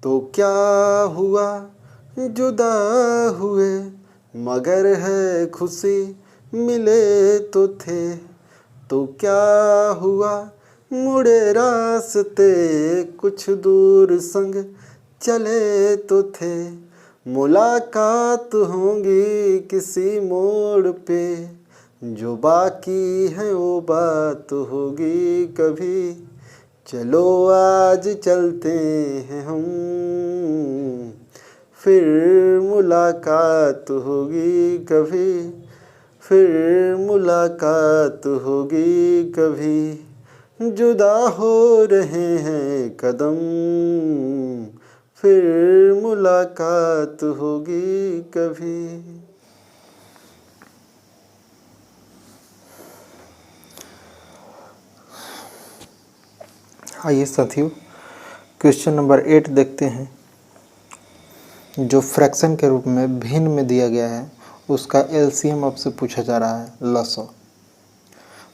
तो क्या हुआ जुदा हुए, मगर है खुशी मिले तो थे। तो क्या हुआ मुड़े रास्ते, कुछ दूर संग चले तो थे। मुलाकात होंगी किसी मोड़ पे, जो बाकी है वो बात होगी कभी। चलो आज चलते हैं हम, फिर मुलाकात होगी कभी, फिर मुलाकात होगी कभी। जुदा हो रहे हैं कदम, फिर मुलाकात होगी कभी। आइए साथियों, क्वेश्चन नंबर 8 देखते हैं, जो फ्रैक्शन के रूप में भिन्न में दिया गया है उसका एलसीएम आपसे पूछा जा रहा है, लसा।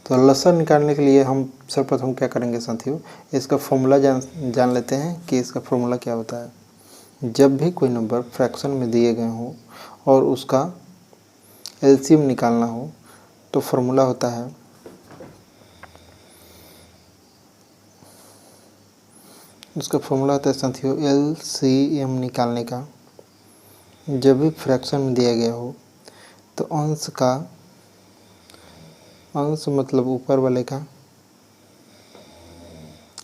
तो लसा निकालने के लिए हम सर्वप्रथम क्या करेंगे साथियों, इसका फॉर्मूला जान लेते हैं कि इसका फॉर्मूला क्या होता है। जब भी कोई नंबर फ्रैक्शन में दिए गए हो और उसका एलसीएम निकालना हो तो फॉर्मूला होता है उसका फॉर्मूला होता है साथियों एलसीएम निकालने का। जब भी फ्रैक्शन में दिया गया हो तो अंश का, अंश मतलब ऊपर वाले का,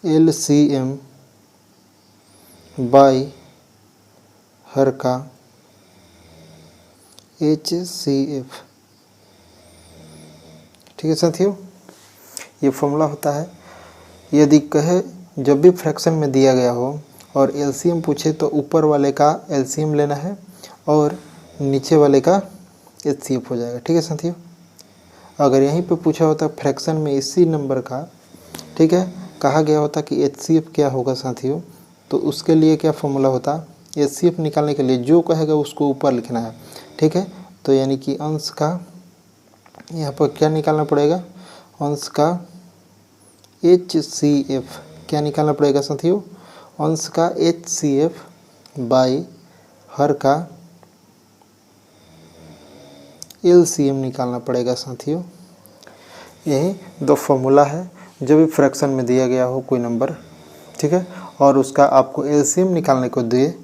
एलसीएम बाई हर का एचसीएफ। ठीक है साथियों, ये फॉर्मूला होता है। यदि कहे जब भी फ्रैक्शन में दिया गया हो और एलसीएम पूछे तो ऊपर वाले का एलसीएम लेना है और नीचे वाले का एचसीएफ हो जाएगा। ठीक है साथियों, अगर यहीं पे पूछा होता फ्रैक्शन में इसी नंबर का, ठीक है, कहा गया होता कि एचसीएफ क्या होगा साथियों, तो उसके लिए क्या फॉर्मूला होता, एचसीएफ निकालने के लिए जो कहेगा उसको ऊपर लिखना है। ठीक है, तो यानी कि अंश का यहाँ पर क्या निकालना पड़ेगा, अंश का एचसीएफ क्या निकालना पड़ेगा साथियों, अंश का एचसीएफ बाई हर का एलसीएम निकालना पड़ेगा साथियों। यही दो फॉर्मूला है। जब भी फ्रैक्शन में दिया गया हो कोई नंबर, ठीक है, और उसका आपको एलसीएम निकालने को दे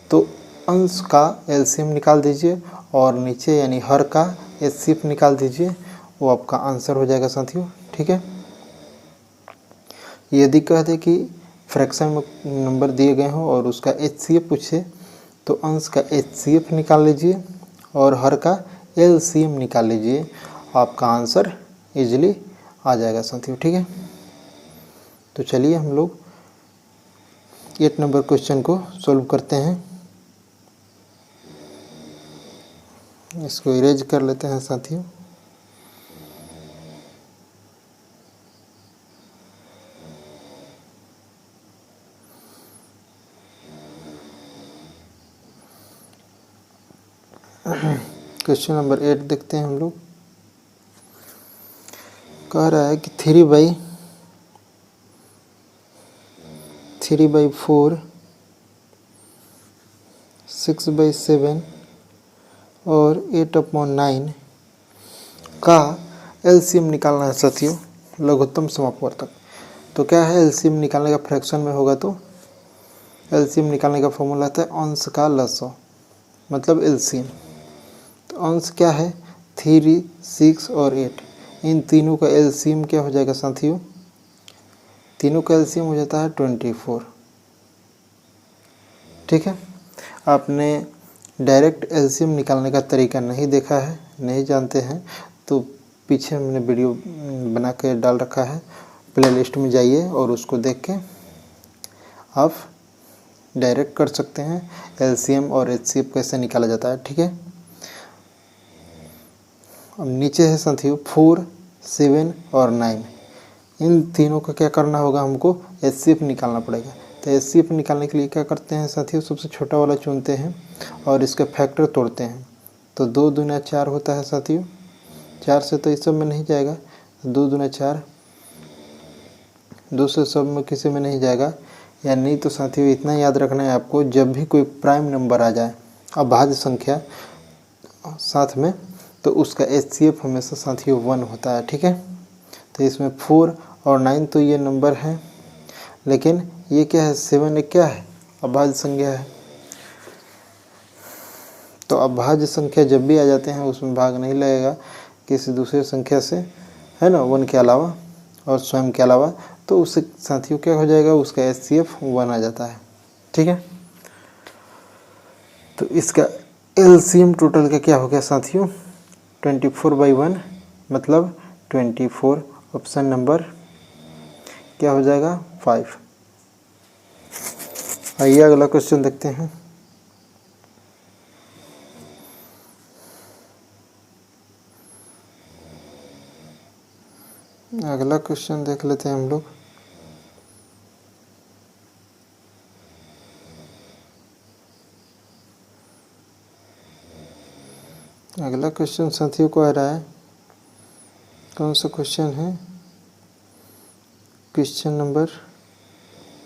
तो अंश का एलसीएम निकाल दीजिए और नीचे यानी हर का एचसीएफ निकाल दीजिए, वो आपका आंसर हो जाएगा साथियों। ठीक है, यदि कह दे कि फ्रैक्शन में नंबर दिए गए हों और उसका एचसीएफ पूछे तो अंश का एचसीएफ निकाल लीजिए और हर का एलसीएम निकाल लीजिए, आपका आंसर इजीली आ जाएगा साथियों। ठीक है, तो चलिए हम लोग 8 नंबर क्वेश्चन को सॉल्व करते हैं। इसको इरेज कर लेते हैं साथियों। क्वेश्चन नंबर 8 देखते हैं हम लोग। कह रहा है कि 3/4 6/7 और 8/9 का एलसीएम निकालना है साथियों, लघुत्तम समापवर्तक। तो क्या है, एलसीएम निकालने का फ्रैक्शन में होगा तो एलसीएम निकालने का फॉर्मूला आता है अंश का लसा मतलब एलसीएम। तो अंश क्या है, 3, 6 और 8, इन तीनों का एलसीएम क्या हो जाएगा साथियों, तीनों का एलसीएम हो जाता है 24। ठीक है, आपने डायरेक्ट एलसीएम निकालने का तरीका नहीं देखा है, नहीं जानते हैं, तो पीछे हमने वीडियो बना के डाल रखा है, प्लेलिस्ट में जाइए और उसको देख के आप डायरेक्ट कर सकते हैं एलसीएम और एचसीएफ कैसे निकाला जाता है। ठीक है, अब नीचे है साथियों 4, 7 और 9, इन तीनों का क्या करना होगा, हमको एचसीएफ निकालना पड़ेगा। तो एचसीएफ निकालने के लिए क्या करते हैं साथियों, सबसे छोटा वाला चुनते हैं और इसके फैक्टर तोड़ते हैं। तो 2 दूना 4 होता है साथियों, 4 से तो इस सब में नहीं जाएगा, 2 दूना 4, 2 से सब में किसी में नहीं जाएगा, या नहीं तो साथियों इतना याद रखना है आपको, जब भी कोई प्राइम नंबर आ जाए अभाज्य संख्या साथ में, तो उसका HCF हमेशा साथियों 1 होता है। ठीक है, तो इसमें 4 और 9 तो ये नंबर है, लेकिन ये क्या है, 7 एक क्या है, अभाज्य संख्या है। तो अभाज्य संख्या जब भी आ जाते हैं उसमें भाग नहीं लगेगा किसी दूसरे संख्या से, है ना, 1 के अलावा और स्वयं के अलावा, तो उससे साथियों क्या हो जाएगा, उसका HCF 1 आ जाता है। ठीक है, तो इसका LCM टोटल का क्या हो गया साथियों, 24/1 मतलब 24। ऑप्शन नंबर क्या हो जाएगा, 5। आइए अगला क्वेश्चन देखते हैं। अगला क्वेश्चन देख लेते हैं हम लोग। अगला क्वेश्चन साथियों को आ रहा है, कौन सा क्वेश्चन है, क्वेश्चन नंबर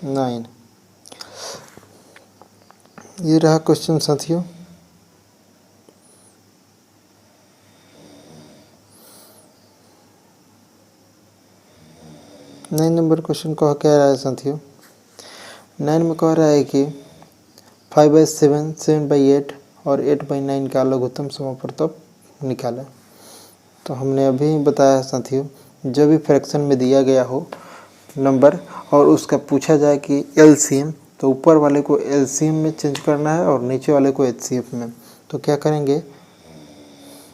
9। ये रहा क्वेश्चन साथियों। नाइन नंबर क्वेश्चन को कह रहा है साथियों, 9 में कह रहा है कि 5/7, 7/8 और 8/9 का लघुत्तम समापवर्तक निकालें। तो हमने अभी बताया साथियों, जब भी फ्रैक्शन में दिया गया हो नंबर और उसका पूछा जाए कि LCM, तो ऊपर वाले को LCM में चेंज करना है और नीचे वाले को HCF में। तो क्या करेंगे,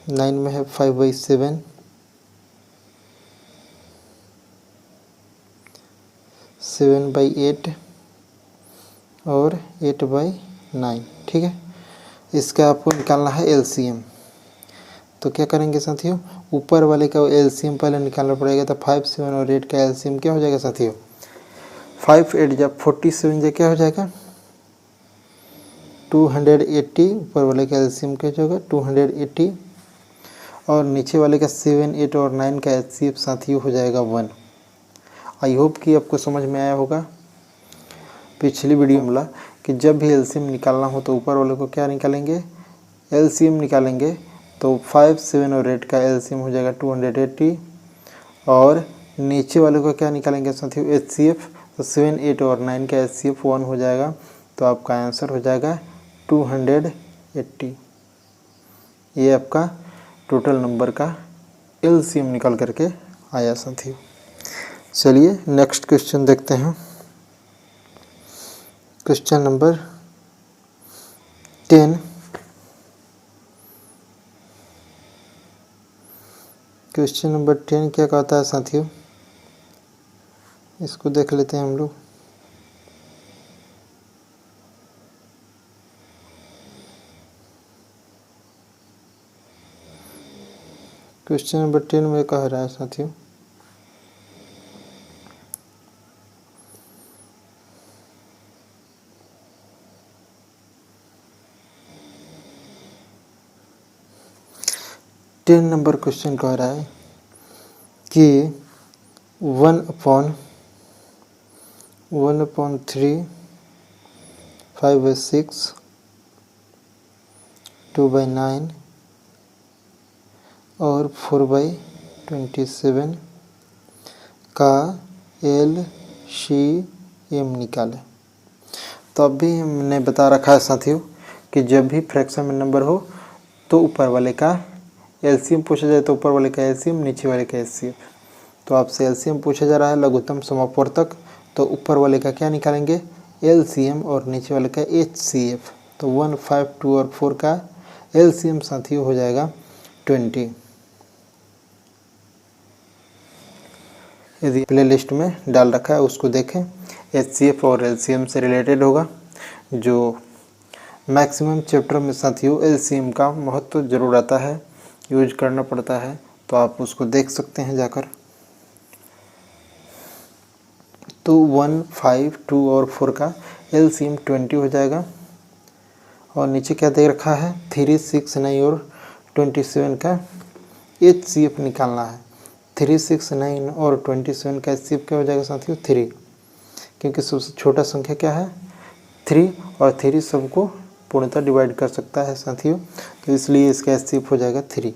9 में है 5/7, 7/8 और 8/9। ठीक है, इसका आपको निकालना है LCM। तो क्या करेंगे साथियों, ऊपर वाले का LCM पहले निकालना पड़ेगा। तो 5, 7 और 8 का LCM क्या हो जाएगा साथियों, 5 8 जब 47 जब क्या हो जाएगा, 280। ऊपर वाले का LCM क्या हो जाएगा, 280 और नीचे वाले का 7, 8 और 9 का HCF साथियों हो जाएगा 1। आई होप कि आपको समझ में आया होगा। पिछली वीडियो में बोला कि जब भी LCM निकालना हो तो ऊपर वाले को क्या निकालेंगे, LCM निकालेंगे। तो 5, 7 और 8 का LCM हो जाएगा 280 और नीचे वाले को क्या निकालेंगे साथियों, HCF। तो 7, 8 और 9 का HCF 1 हो जाएगा। तो आपका आंसर हो जाएगा 280। ये आपका टोटल नंबर का LCM निकल करके आया साथियों। चलिए नेक्स्ट क्वेश्चन देखते हैं, क्वेश्चन नंबर 10। क्वेश्चन नंबर 10 क्या कहता है साथियों, इसको देख लेते हैं हम लोग। क्वेश्चन नंबर 10 में कह रहा है साथियों, टेन नंबर क्वेश्चन कह रहा है कि 1/3, 5/6, 2/9 और 4/27 का LCM निकालें। तो अभी हमने बता रखा है साथियों कि जब भी फ्रैक्शन में नंबर हो तो ऊपर वाले का LCM पूछा जाए तो ऊपर वाले का LCM, नीचे वाले का HCF। तो आपसे LCM पूछा जा रहा है लघुत्तम समापवर्तक, तो ऊपर वाले का क्या निकालेंगे, LCM और नीचे वाले का HCF। तो 1, 5, 2 और 4 का LCM साथियों हो जाएगा 20। यदि प्ले लिस्ट में डाल रखा है उसको देखें, HCF और LCM से रिलेटेड होगा। जो मैक्सिमम चैप्टर में साथियों LCM का महत्व जरूर आता है, यूज करना पड़ता है, तो आप उसको देख सकते हैं जाकर। तो 1, 5, 2 और 4 का LCM 20 हो जाएगा। और नीचे क्या दे रखा है, 3, 6, 9 और 27 का HCF निकालना है। 3, 6, 9 और 27 का HCF क्या हो जाएगा साथियों, 3। क्योंकि सबसे छोटा संख्या क्या है 3 और 3 सबको पूर्णतः डिवाइड कर सकता है साथियों, तो इसलिए इसका एचसीएफ हो जाएगा 3।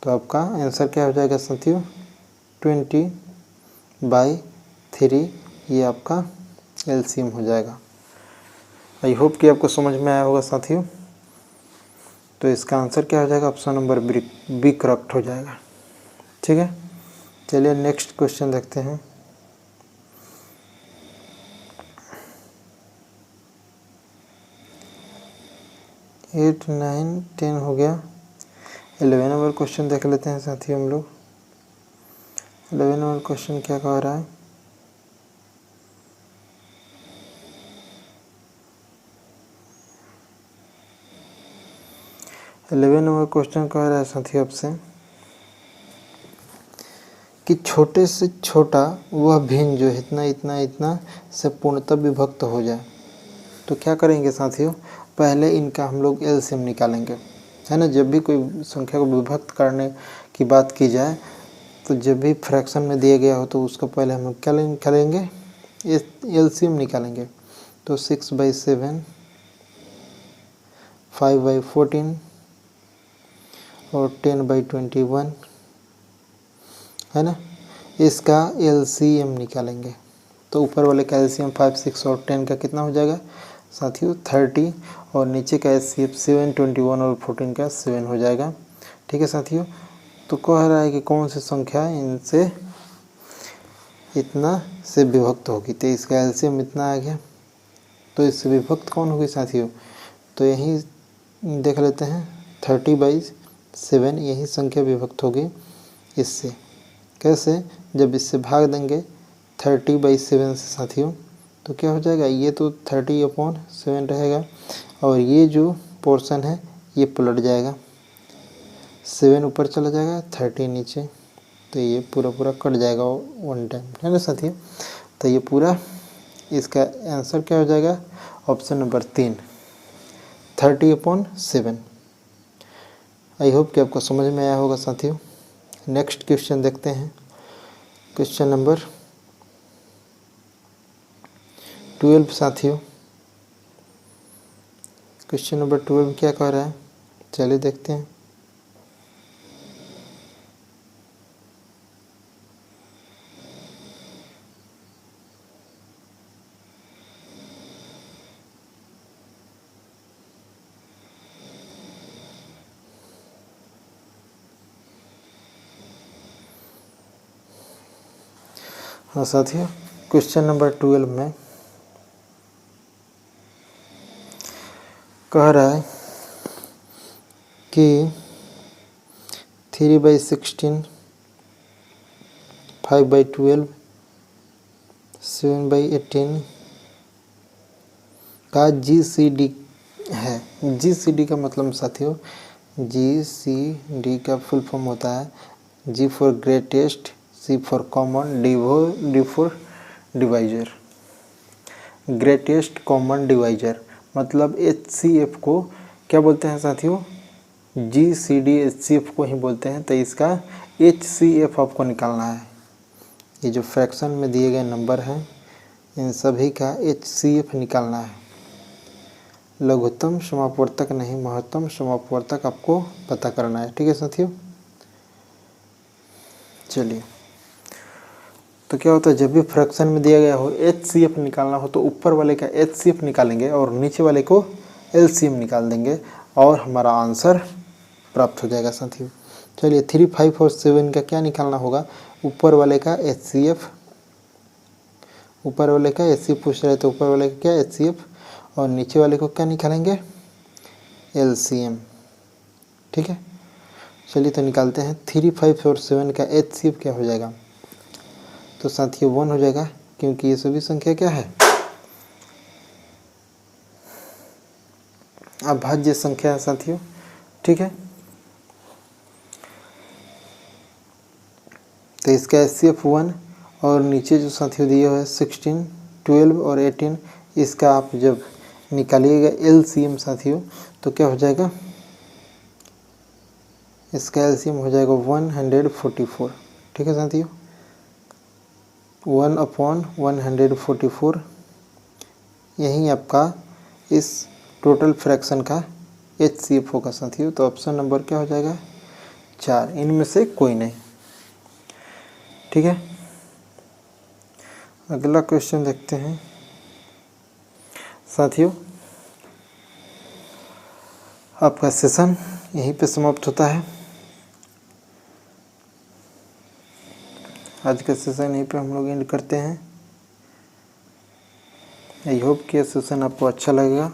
तो आपका आंसर क्या हो जाएगा साथियों 20/3, ये आपका एलसीएम हो जाएगा। आई होप कि आपको समझ में आया होगा साथियों। तो इसका आंसर क्या हो जाएगा ऑप्शन नंबर बी करेक्ट हो जाएगा। ठीक है, चलिए नेक्स्ट क्वेश्चन देखते हैं। एट 9 10 हो गया। 11 नंबर क्वेश्चन देख लेते हैं साथियों हम लोग। 11 नंबर क्वेश्चन क्या कह रहा है, नंबर क्वेश्चन कह रहा है साथियों आपसे कि छोटे से छोटा वह भिन्न जो इतना इतना इतना से पूर्णतः विभक्त हो जाए। तो क्या करेंगे साथियों, पहले इनका हम लोग एलसीएम निकालेंगे, है ना। जब भी कोई संख्या को विभक्त करने की बात की जाए तो जब भी फ्रैक्शन में दिया गया हो तो उसका पहले हम लोग क्या निकालेंगे, एलसीएम निकालेंगे। तो 6/7, 5/14 और 10/21, है ना, इसका एलसीएम निकालेंगे। तो ऊपर वाले का एलसीएम 5, 6 और 10 का कितना हो जाएगा साथियों 30, और नीचे का एलसीएम 7, 21 और 14 का 7 हो जाएगा। ठीक है साथियों, तो कह रहा है कि कौन सी संख्या इनसे इतना से विभक्त होगी। तो इसका एलसीएम इतना आ गया, तो इससे विभक्त कौन होगी साथियों, तो यही देख लेते हैं 30/7, यही संख्या विभक्त होगी इससे। कैसे, जब इससे भाग देंगे 30/7 से साथियों तो क्या हो जाएगा, ये तो 30/7 रहेगा और ये जो पोर्शन है ये पलट जाएगा, 7 ऊपर चला जाएगा 30 नीचे, तो ये पूरा पूरा कट जाएगा वन टाइम, है ना साथियों। तो ये पूरा इसका आंसर क्या हो जाएगा ऑप्शन नंबर 3, 30/7। आई होप कि आपको समझ में आया होगा साथियों। नेक्स्ट क्वेश्चन देखते हैं, क्वेश्चन नंबर 12 साथियों। क्वेश्चन नंबर 12 क्या कह रहा है, चलिए देखते हैं। हाँ साथियों, क्वेश्चन नंबर 12 में कह रहा है कि 3/16, 5/12, 7/18 का GCD है। GCD का मतलब साथियों, GCD का फुल फॉर्म होता है G for greatest, C for common, D for divisor. Greatest common divisor मतलब HCF को क्या बोलते हैं साथियों, GCD HCF को ही बोलते हैं। तो इसका HCF आपको निकालना है। ये जो फ्रैक्शन में दिए गए नंबर हैं इन सभी का HCF निकालना है। लघुत्तम समापवर्तक नहीं, महत्तम समापवर्तक आपको पता करना है। ठीक है साथियों, चलिए। तो क्या होता है, जब भी फ्रैक्शन में दिया गया हो HCF निकालना हो तो ऊपर वाले का HCF निकालेंगे और नीचे वाले को LCM निकाल देंगे और हमारा आंसर प्राप्त हो जाएगा साथियों। चलिए 3, 5 और 7 का क्या निकालना होगा, ऊपर वाले का HCF, ऊपर वाले का HCF पूछ रहे तो ऊपर वाले का क्या HCF और नीचे वाले को क्या निकालेंगे LCM। ठीक है, चलिए तो निकालते हैं। 3, 5 और 7 का HCF क्या हो जाएगा, तो साथियों 1 हो जाएगा, क्योंकि ये सभी संख्या क्या है अभाज्य संख्या है साथियों। ठीक है, तो इसका HCF 1 और नीचे जो साथियों दिए हुए 16, 12 और 18, इसका आप जब निकालिएगा LCM साथियों तो क्या हो जाएगा, इसका LCM हो जाएगा 144। ठीक है साथियों, 1/144 यही आपका इस टोटल फ्रैक्शन का HCF होगा साथियों। तो ऑप्शन नंबर क्या हो जाएगा 4, इनमें से कोई नहीं। ठीक है, अगला क्वेश्चन देखते हैं साथियों। आपका सेशन यहीं पे समाप्त होता है। आज का सेशन यहीं पे हम लोग एंड करते हैं। आई होप कि यह सेशन आपको अच्छा लगेगा।